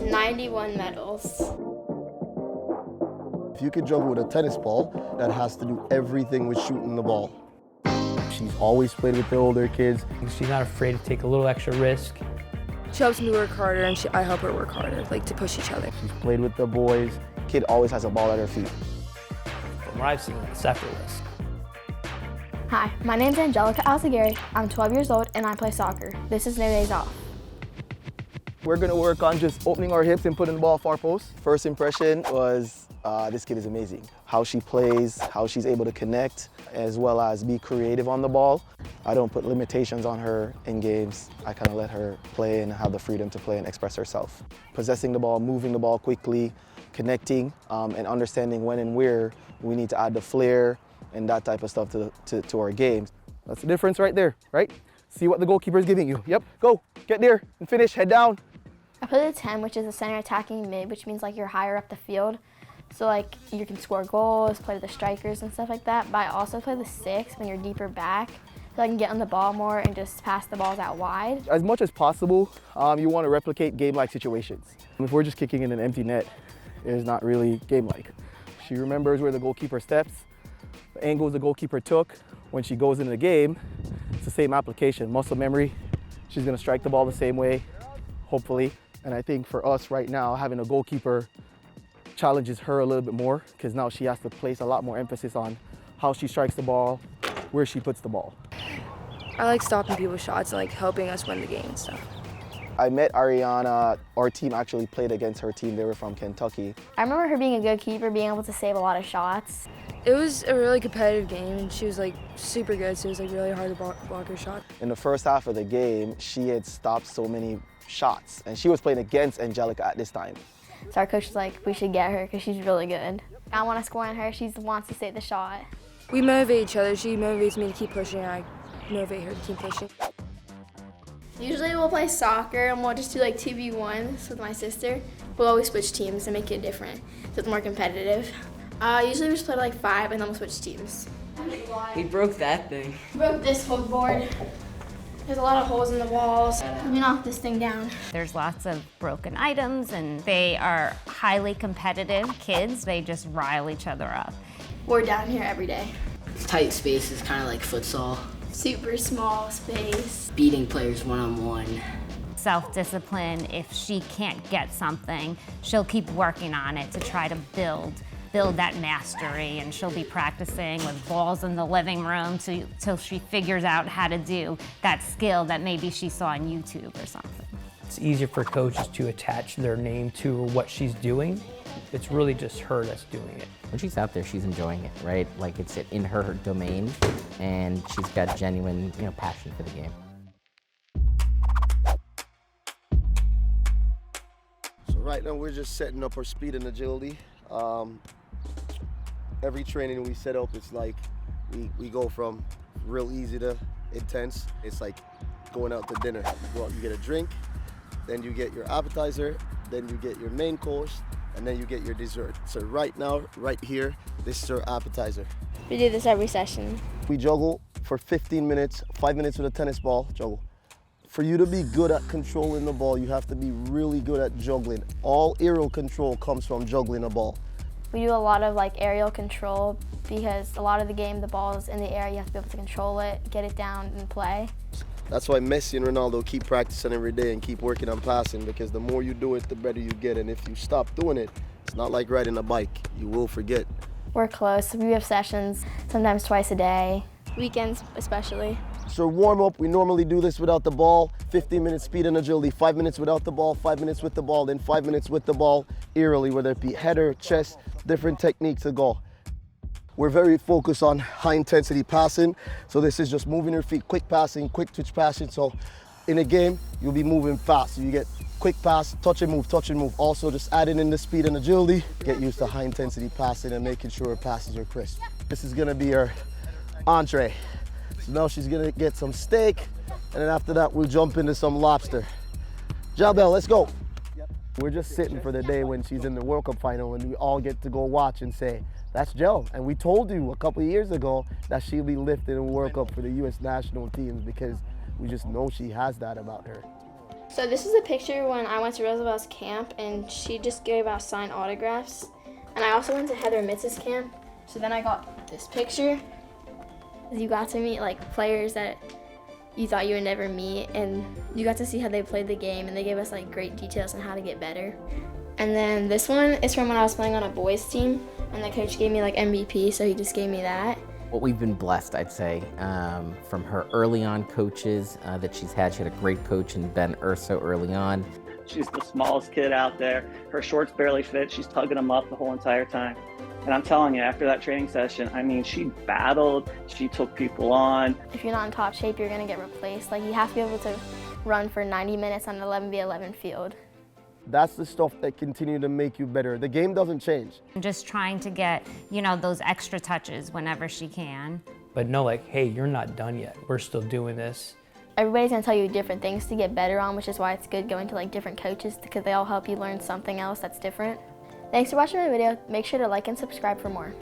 91 medals. If you could juggle with a tennis ball, that has to do everything with shooting the ball. She's always played with the older kids. She's not afraid to take a little extra risk. She helps me work harder, and I help her work harder, like to push each other. She's played with the boys. Kid always has a ball at her feet. From what I've seen, it's effortless. Hi, my name's Angelica Alzugaray. I'm 12 years old and I play soccer. This is No Days Off. We're gonna work on just opening our hips and putting the ball far post. First impression was, this kid is amazing. How she plays, how she's able to connect, as well as be creative on the ball. I don't put limitations on her in games. I kind of let her play and have the freedom to play and express herself. Possessing the ball, moving the ball quickly, connecting, and understanding when and where we need to add the flair and that type of stuff to our games. That's the difference right there, right? See what the goalkeeper is giving you. Yep, go, get there and finish, head down. I play the 10, which is a center attacking mid, which means like you're higher up the field. So like you can score goals, play the strikers and stuff like that. But I also play the 6 when you're deeper back, so I can get on the ball more and just pass the balls out wide. As much as possible, you want to replicate game-like situations. If we're just kicking in an empty net, it's not really game-like. She remembers where the goalkeeper steps, the angles the goalkeeper took. When she goes into the game, it's the same application, muscle memory. She's going to strike the ball the same way, hopefully. And I think for us right now, having a goalkeeper challenges her a little bit more because now she has to place a lot more emphasis on how she strikes the ball, where she puts the ball. I like stopping people's shots and like helping us win the game and stuff. I met Ariana. Our team actually played against her team. They were from Kentucky. I remember her being a good keeper, being able to save a lot of shots. It was a really competitive game, and she was like super good, so it was like really hard to block her shot. In the first half of the game, she had stopped so many shots, and she was playing against Angelica at this time. So our coach was like, we should get her because she's really good. I want to score on her. She wants to save the shot. We motivate each other. She motivates me to keep pushing, and I motivate her to keep pushing. Usually we'll play soccer and we'll just do like 2v1s with my sister. We'll always switch teams and make it different, so it's more competitive. Usually we just play like 5 and then we'll switch teams. We broke that thing. We broke this whole board. There's a lot of holes in the walls. We knocked this thing down. There's lots of broken items and they are highly competitive kids. They just rile each other up. We're down here every day. Tight space is kind of like futsal. Super small space. Beating players one-on-one. Self-discipline, if she can't get something, she'll keep working on it to try to build that mastery, and she'll be practicing with balls in the living room till she figures out how to do that skill that maybe she saw on YouTube or something. It's easier for coaches to attach their name to what she's doing. It's really just her that's doing it. When she's out there, she's enjoying it, right? Like it's in her domain, and she's got genuine, passion for the game. So right now we're just setting up our speed and agility. Every training we set up, it's like we go from real easy to intense. It's like going out to dinner. You go out, you get a drink, then you get your appetizer, then you get your main course, and then you get your dessert. So right now, right here, this is our appetizer. We do this every session. We juggle for 15 minutes, 5 minutes with a tennis ball, juggle. For you to be good at controlling the ball, you have to be really good at juggling. All aerial control comes from juggling a ball. We do a lot of like aerial control because a lot of the game, the ball is in the air. You have to be able to control it, get it down and play. That's why Messi and Ronaldo keep practicing every day and keep working on passing, because the more you do it, the better you get. And if you stop doing it, it's not like riding a bike. You will forget. We're close. We have sessions sometimes twice a day, weekends especially. So warm up, we normally do this without the ball, 15 minutes speed and agility, 5 minutes without the ball, 5 minutes with the ball, then 5 minutes with the ball aerially, whether it be header, chest, different techniques to go. We're very focused on high intensity passing. So this is just moving your feet, quick passing, quick twitch passing. So in a game, you'll be moving fast. So you get quick pass, touch and move, touch and move. Also just adding in the speed and agility, get used to high intensity passing and making sure her passes are crisp. This is gonna be our entree. So now she's gonna get some steak, and then after that, we'll jump into some lobster. Jabel, let's go. We're just sitting for the day when she's in the World Cup final and we all get to go watch and say, that's Jel. And we told you a couple of years ago that she'll be lifting a World Cup for the U.S. national teams because we just know she has that about her. So this is a picture when I went to Roosevelt's camp, and she just gave out signed autographs. And I also went to Heather Mitz's camp, so then I got this picture. You got to meet like players that you thought you would never meet, and you got to see how they played the game, and they gave us like great details on how to get better. And then this one is from when I was playing on a boys team, and the coach gave me like MVP, so he just gave me that. What we've been blessed, I'd say, from her early on coaches that she's had. She had a great coach in Ben Urso early on. She's the smallest kid out there. Her shorts barely fit. She's tugging them up the whole entire time. And I'm telling you, after that training session, I mean, she battled, she took people on. If you're not in top shape, you're gonna get replaced. Like, you have to be able to run for 90 minutes on an 11v11 field. That's the stuff that continue to make you better. The game doesn't change. Just trying to get, you know, those extra touches whenever she can. But know like, hey, you're not done yet. We're still doing this. Everybody's gonna tell you different things to get better on, which is why it's good going to like different coaches, because they all help you learn something else that's different. Thanks for watching my video. Make sure to like and subscribe for more.